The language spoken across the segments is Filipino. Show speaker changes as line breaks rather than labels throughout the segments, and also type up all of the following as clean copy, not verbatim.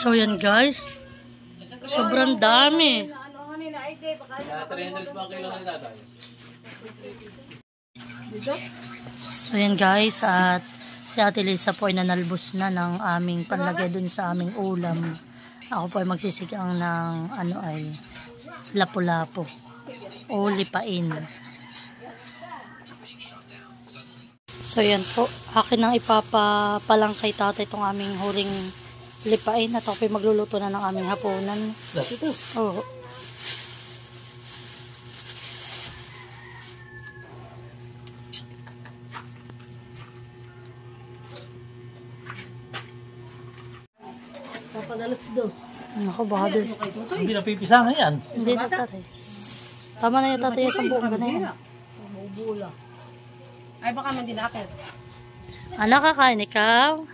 So yan guys, sobrang dami. So yan guys, at si Ate Lisa po ay nanalbos na ng aming panlagay dun sa aming ulam. Ako po ay magsisigang ng ano ay lapu-lapu o lipain. So yan po, akin nang ipapalang kay tatay itong aming huring lipain at ako po magluluto na ng aming hapunan.
Ito?
Oo.
Kapadalas dos.
Ako baka doon.
Hindi na pipisangan yan.
Hindi na tatay. Tama na yung tatay sa buong ganyan.
Bubula. Ay baka man din akin.
Anak, kakain ikaw?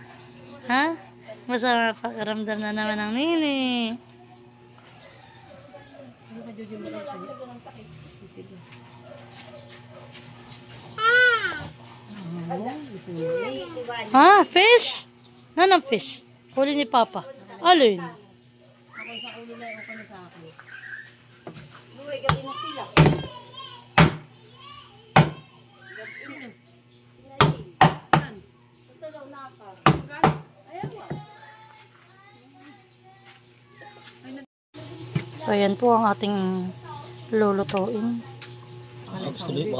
Ha? Masama pakiramdam na naman ng nini. Ha? Fish? Nanang fish? Huli ni Papa. Alin?
Ako sa ulo na yung kanya sa akin. Luway gabi na sila.
So ayan po ang ating lulutuin.
Gusto nyo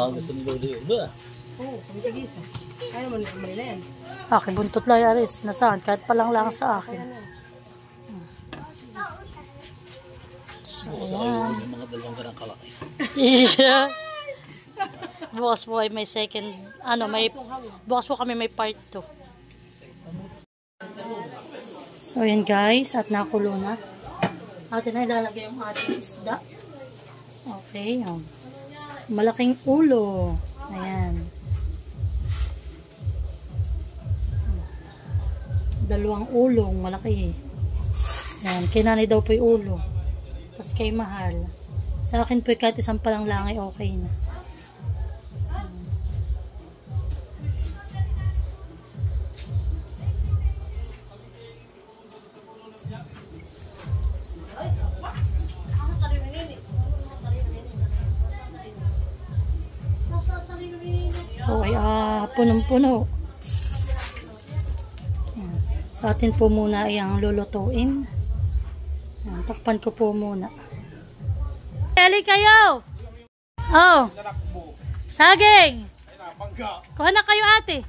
lolo ah. Oo, kami tagisa. Kaya naman na yan.
Akin buntot lang aris. Nasaan? Kahit palang lang sa akin. So ayan.
Yung mga dalawang ganang kalaki.
Yeah. Bukas po ay may second, bukas po kami may part 2. So ayan guys, at nakulo na. Atin na ilalagay yung ating isda. Okay, malaking ulo. Ayan. Dalawang ulong, malaki. Ayan, kay nanay daw po yung ulo. Tapos kay mahal. Sa akin po kahit isang palang langay okay na. Okay, punong-puno. Sa atin po muna ay ang lulutuin. Ayan, takpan ko po muna. Hali kayo! Oh! Saging! Kuha na kayo ate!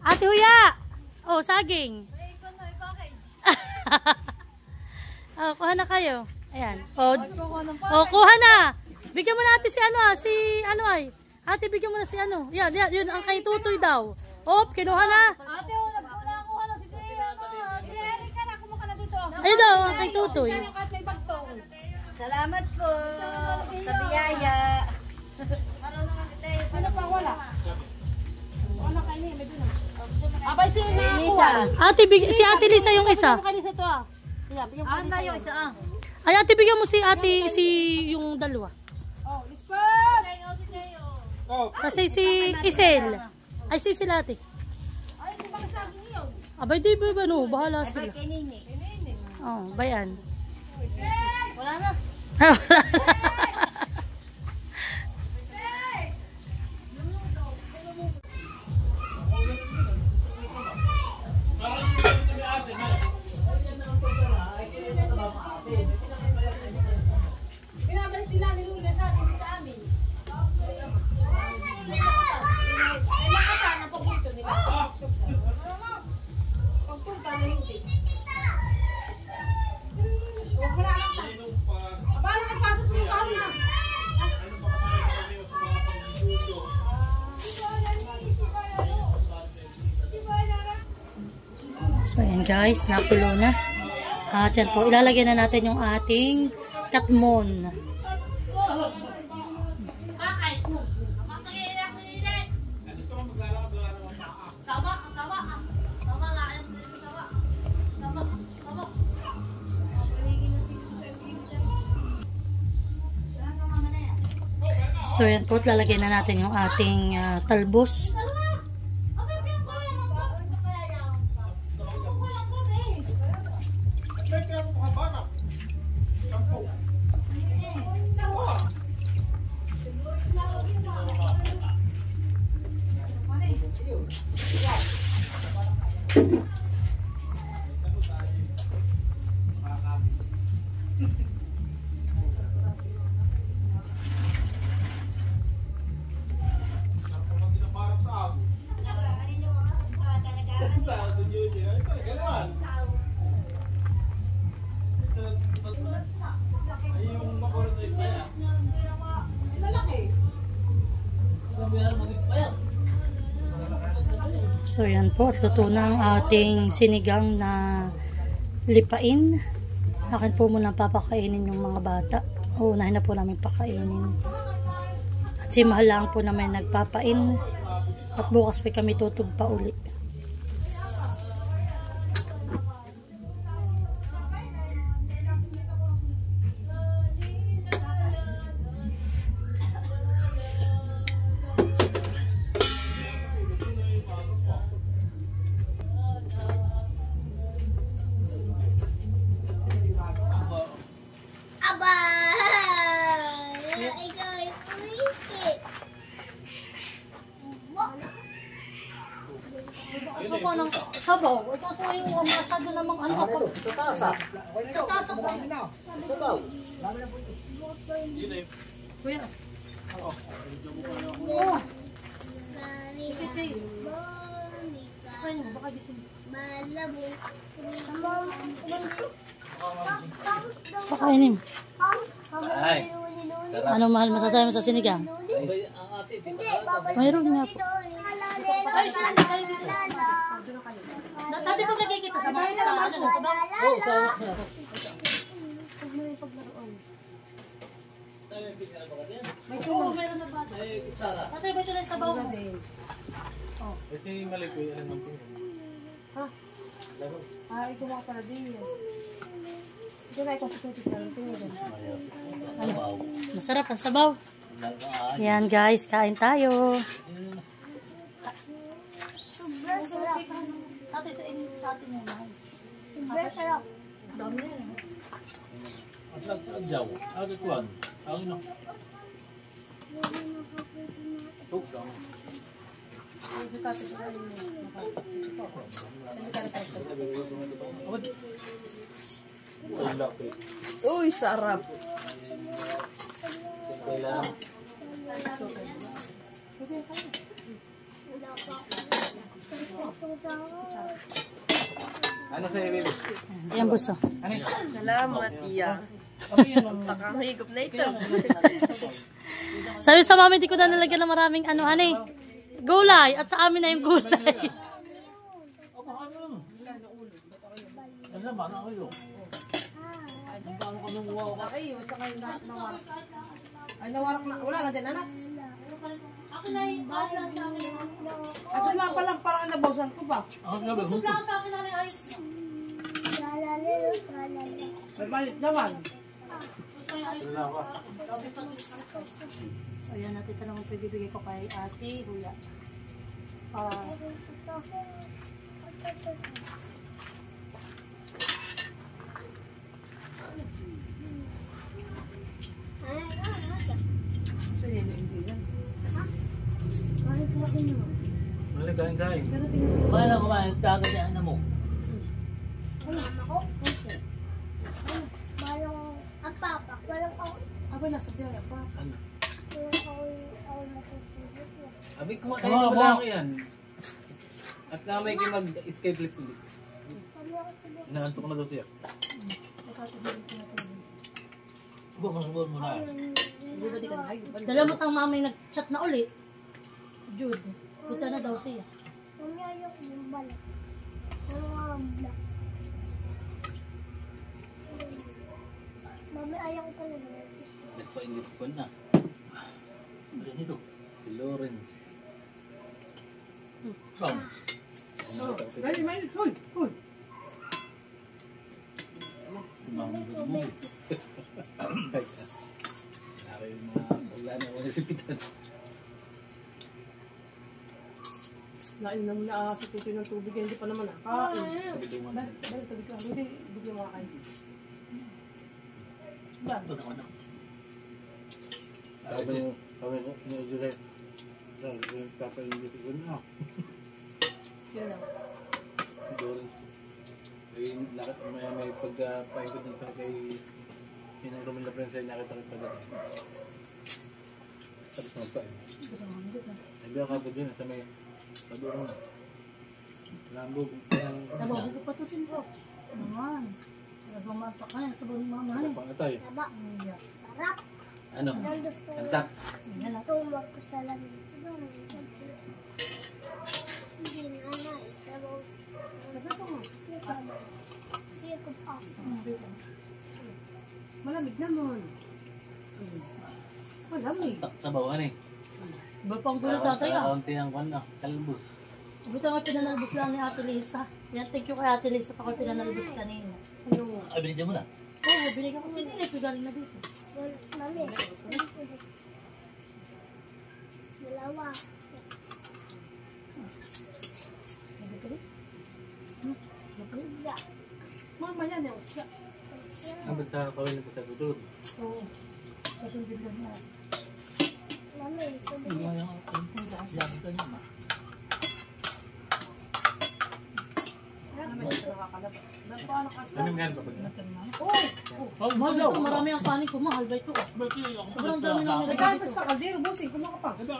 Ate Huya! Oh, saging! Oh, kuha na kayo. Ayan. Oh, kuha na! Bigyan mo na ate si ano ay. Ate, bigyan mo na si ano. Yan, yun ang kay Tutoy daw. Op, kinuha na. Ate, nagkuha na si Erika na, kumuha na dito. Ayun daw, ang kay Tutoy.
Salamat po sa biyaya.
Sino pa wala? Wala kayo, may doon. Abay, sino na ako?
Ate, si Ate Lisa yung isa.
Yung isa.
Ay, ate, bigyan mo si ate, yung dalawa.
Oh, Lisbon!
Kasi si Isel. Ay, si sila ate.
Ay, si bang saging yun?
Abay, di ba no? Bahala sila.
Kay Nini.
Oh, bayan.
Wala na.
Wala.
Binabalik din namin yung sa atin, sa amin. Ay, nakata na pagpunto nila. Pagpunta na hindi. Huwag mo na lang pa. Abala, nagpasok mo yung kahon na.
So, ayan guys, nakulo na. At yan po, ilalagay na natin yung ating katmon. So yan po, lalagay na natin yung ating talbos. So yan po, luto na ang ating sinigang na lipain. Akin po muna papakainin yung mga bata. Unahin na po namin pakainin. At si Mahal lang po naman nagpapain. At bukas pa kami tutug pa uli.
Aba! Ikaw ay pumisit.
Ito po ng sabaw. Ito sa yung masyado namang ano ako.
Sa tasa.
Sa tasa po.
Sabaw.
Kuya. Ay, baka gising. Pakainin.
Ay.
Ano Mahal masasabi mo sa sinigang? Mayroon nga po. Ay, siya. Dati po lagay kita sa bahay sa ano na sabaw.
Oh, sa
Oo, meron na ba? Tatay ba ito na yung sabaw mo?
Kasi mali ko yung ng tingin.
Ha?
Ay, ito mga pala din. Ito na ito sa tutik na tingin.
Masarap ang sabaw. Yan guys, kain tayo.
Sobrang sarap.
Tatay sa atin yung mahal.
Sobrang sarap.
Dami na yun.
Ang jaw. Ang kuwan. Ang ino. Tuk lang.
Uy, sarap.
Ano sa'yo, baby?
Yan buso.
Ano?
Salamat, iya. Nakahigop na ito.
Sabi sa mami, di ko na nalagyan ng maraming ano, honey. Gulay. At sa amin na yung gulay.
Ano ba? Ano kayo? Ang paano ka nung wow ka?
Ay, isa kayo na nawarak. Ay, nawarak na. Wala na din, anak.
Ako na yung sa amin.
Ito lang palang parang nabawasan ko pa.
Ang gabi,
Ito lang sa akin na rin ayos na.
May malit naman.
wala ka.
So yan, natin ito naman pibibigay ko kay Ate Huya.
Mali kain kain.
Paano kumain? Taga si ano mo?
Ako nasa biya pa.
Ano? Abi,
Oo,
kumakain na wala
oo.
ako yan. At namay kayo mag-escape flex ulit. Inaantok na daw siya.
Bumanggon mo na.
Dala mo tang mami nag-chat na uli. Jude, punta na daw siya.
Mami, ayaw ko pala.
Nagpa-English ko na.
Dito.
Si Lawrence.
Come.
May, hoy, hoy.
Bumanggon mo.
Kaya yung mga wala na wala si Pitan.
Nainom na sa titi ng tubig, hindi pa naman nakain.
Sabi ko nga.
Dahil tubig lang, hindi bigyan mga kain. Ba?
Ito na ako.
Sabi ni Juliet. Papainit ko na.
Yun lang.
Doon. May pagpaikot ng kay Pinang Romel na Prensa, nakita ko pa dati. Tapos mo pa eh. Nagbiya ka po dyan sa may pag-urong na. Lambog.
Sabaw ko patutin bro. Naman. Sabaw matak ka yan. Sabaw ni mama.
Pangatay.
Taba. Sarap.
Ano? Antak.
Tumag ko sa langit. Hindi na na. Sabaw. Sige ko pa.
Malamig naman. Malamig.
Sabawan eh.
Iba pang gulo tatay ah.
Kaunti ng kwan na. Kalbus.
Buta nga pinanalbos lang ni Ate Lisa. Yan, thank you kay Ate Lisa pa ko pinanalbos kanina.
Ano?
Ay, binigyan mo na.
Oo, binigyan ko si Nilay. Pigaling na dito.
Mami. Dalawa. Bigla.
Mama yan eh. Usya.
Ang ba't kawin na po sa tutulog?
Oo. Kasi bigyan niya.
Mami.
Hindi mo yung gas ka niya, ma.
Ano nga ba pag
Mahal ba ito? Marami ang kanin ko. Mahal ba ito? Sobrang dami lang
May
nilagay
kain pa
dito.
sa kaldero, bossing. Kumaka pa.
Sabusan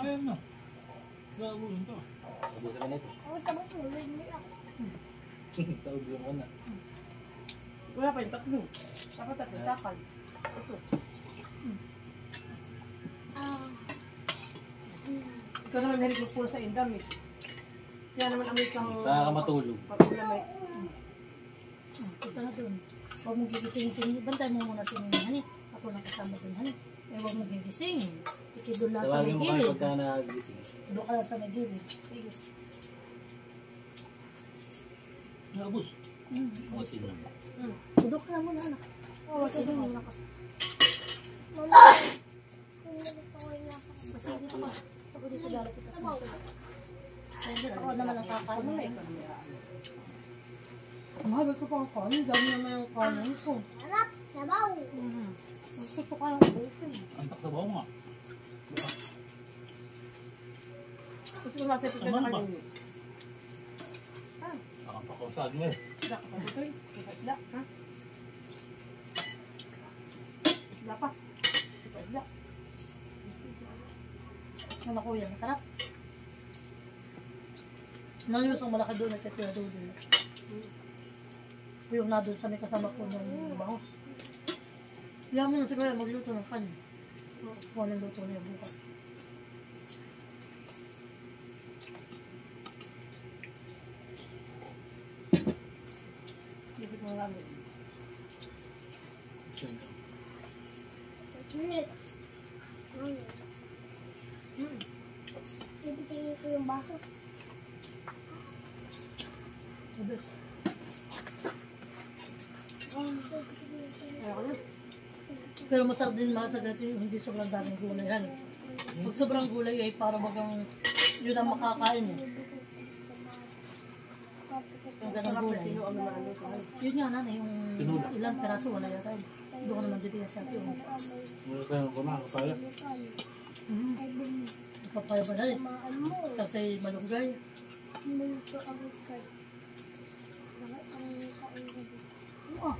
ka na ito.
Ang tabas mo. Bigla.
Taog yung ka na.
Wala pa yung tatlo. Dapat tatlo. Takal. Ito. Ikaw naman nahilig magpula sa indam eh. Kaya naman amoy kang...
Saka ka matulog.
Pag-ulamay.
Ito na doon. Huwag mong gigising-sing. Bantay mo muna si Nini, hani. Ako lang kasama din, hani. Eh, huwag mong gigising. Ikidula sa may
Tawagin mo kayo
gilid.
pagka nagising.
Doon ka lang sa may gilid. Sige.
Nabus. Masin lang.
Doon ka lang muna, anak. Oo, sige mo nakas.
Mama. Tingnan ko yung nasa.
Kasi dito ka. Ako dito lalapit ka sa mga. Ay, gusto ko naman ang kakain. Mahal ko pa ang kanin. Dami naman yung kanin ko.
Sarap. Sabaw.
Gusto ko yung kanin.
Antak sa baho nga.
Gusto ko masipit ka na kayo.
Nakapakosag mo eh.
Isla ka pa dito eh. Isla. Ha? Isla pa. Isla.
Ano ko yan? Masarap. Nalusong malaki doon at kaya doon. Yung na doon sa may kasama ko ng bangus. Kaya mo na siguro magluto ng kanin. Kung anong luto niya bukas.
Isip mo lang eh.
Ulit. Ibitingin ko yung baso.
Sabi.
Ayaw ko na.
Pero masarap din mga sa dati hindi sobrang daming gulay yan. Pag sobrang gulay ay para bagang yun ang makakain eh. Ang ganang
Sarap na
gulay.
sino ang naman ano ito.
Yun nga nanay, yung ilang peraso wala yata yun. Doon ka naman bibigyan sa atin.
Muna tayo kumakapala.
Papaya ba dahil?
Maan mo.
Kasi malunggay.
Hindi ko abot ka. Bakit ang kain ka dito?
Oh,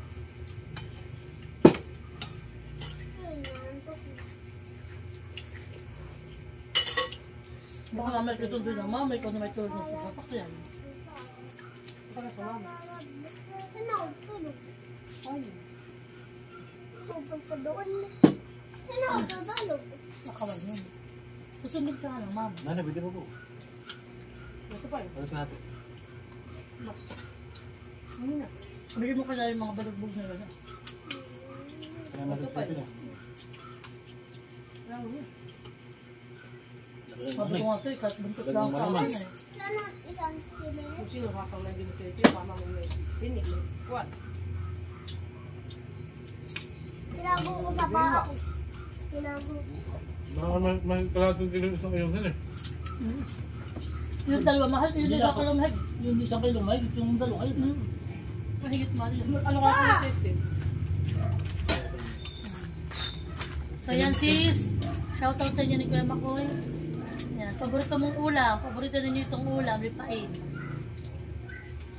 Ay, nantok.
baka nga may katundo ng mama, ikaw na may tulog na sa sasakyan.
Para sa mama.
Saan tulog?
Ay.
Pupunta doon. Saan ako tutulog?
Nakawal yun. Susundin ka nga ng mama.
Nana, bigyan mo po.
Ito pa eh.
Alas natin.
Ano na?
Bigyan mo kaya yung mga balugbog na gano'n.
Kaya matutupin na.
Ano na?
Sabi ko nga sa'yo, kahit buntot lang sa akin eh.
Saan ang isang sila?
Kung sino kasang na ginito ito, mama mo may tinig. What?
Tinago ko sa bahay. Tinago.
May kalating kilo isang ngayon din eh.
Yung dalawa mahal, yung dalawa ka lumahig.
Yung isang kilo may, yung dalawa kayo.
Mahigit mahal yun.
Ano ka ako na-test eh?
So yan sis, shoutout sa inyo ni Kuya Makoy. Yan. Yan, paborito mong ulam. Paborito ninyo itong ulam, lipain.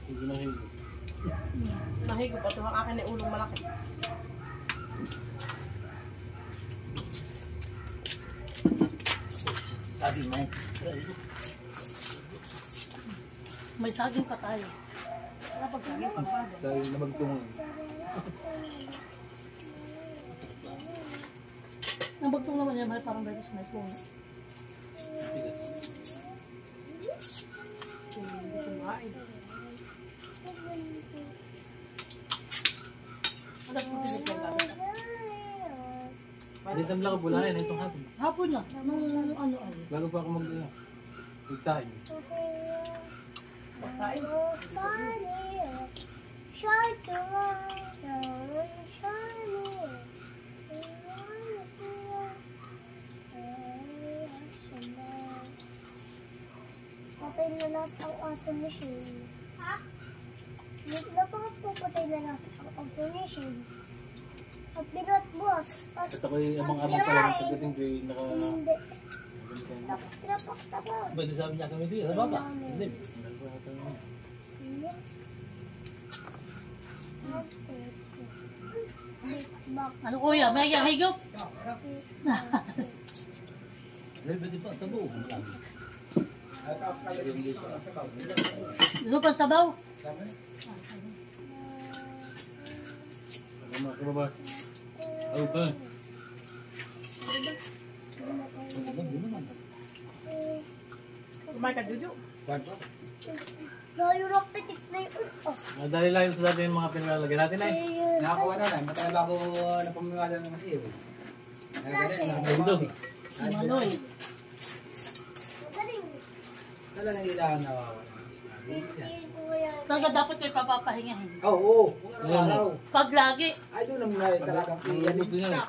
Hindi na higo.
Nahigo pa ito ang akin ay ulong malaki.
Sabi na eh.
May saging pa tayo.
Dahil nabagtungan.
Nabagtong naman yan, may parang beses may puno.
Hindi kumain. Ano po pinit lang namin?
Hindi tam lang pula na itong hapon.
Hapon na, nung ano ay.
Bago pa ako magtahin.
Kain.
Patay na lahat ang aso ni Shane. Ha? Napakot po patay na lahat ang aso ni Shane. At binot-bot. At
At ako'y abang-abang pala ng pagdating ko yung
hindi. Tapak-tapak.
Pwede sabi niya kami dito. Sa baba. Hindi.
Hindi. Bak.
Ano kuya, may higop?
Pwede pa. Sa buo.
Gusto pa sabaw?
Ano ba? Oh, ba?
Kumain ka, Juju.
Nayurok pitik na yun. Oh,
Madali lang yung sa dati yung mga pinalalagyan natin ay.
ayun.
Nakakuha na lang, matagal bago napamimala ng iyo.
Nagdo.
Maloy.
Magaling.
Talagang ilan nawawala.
Tingin ko yan.
Talaga dapat kayo papapahingahin.
Oo, kung araw-araw.
Pag lagi,
Ay, doon naman na talagang iyan.
Gusto niya.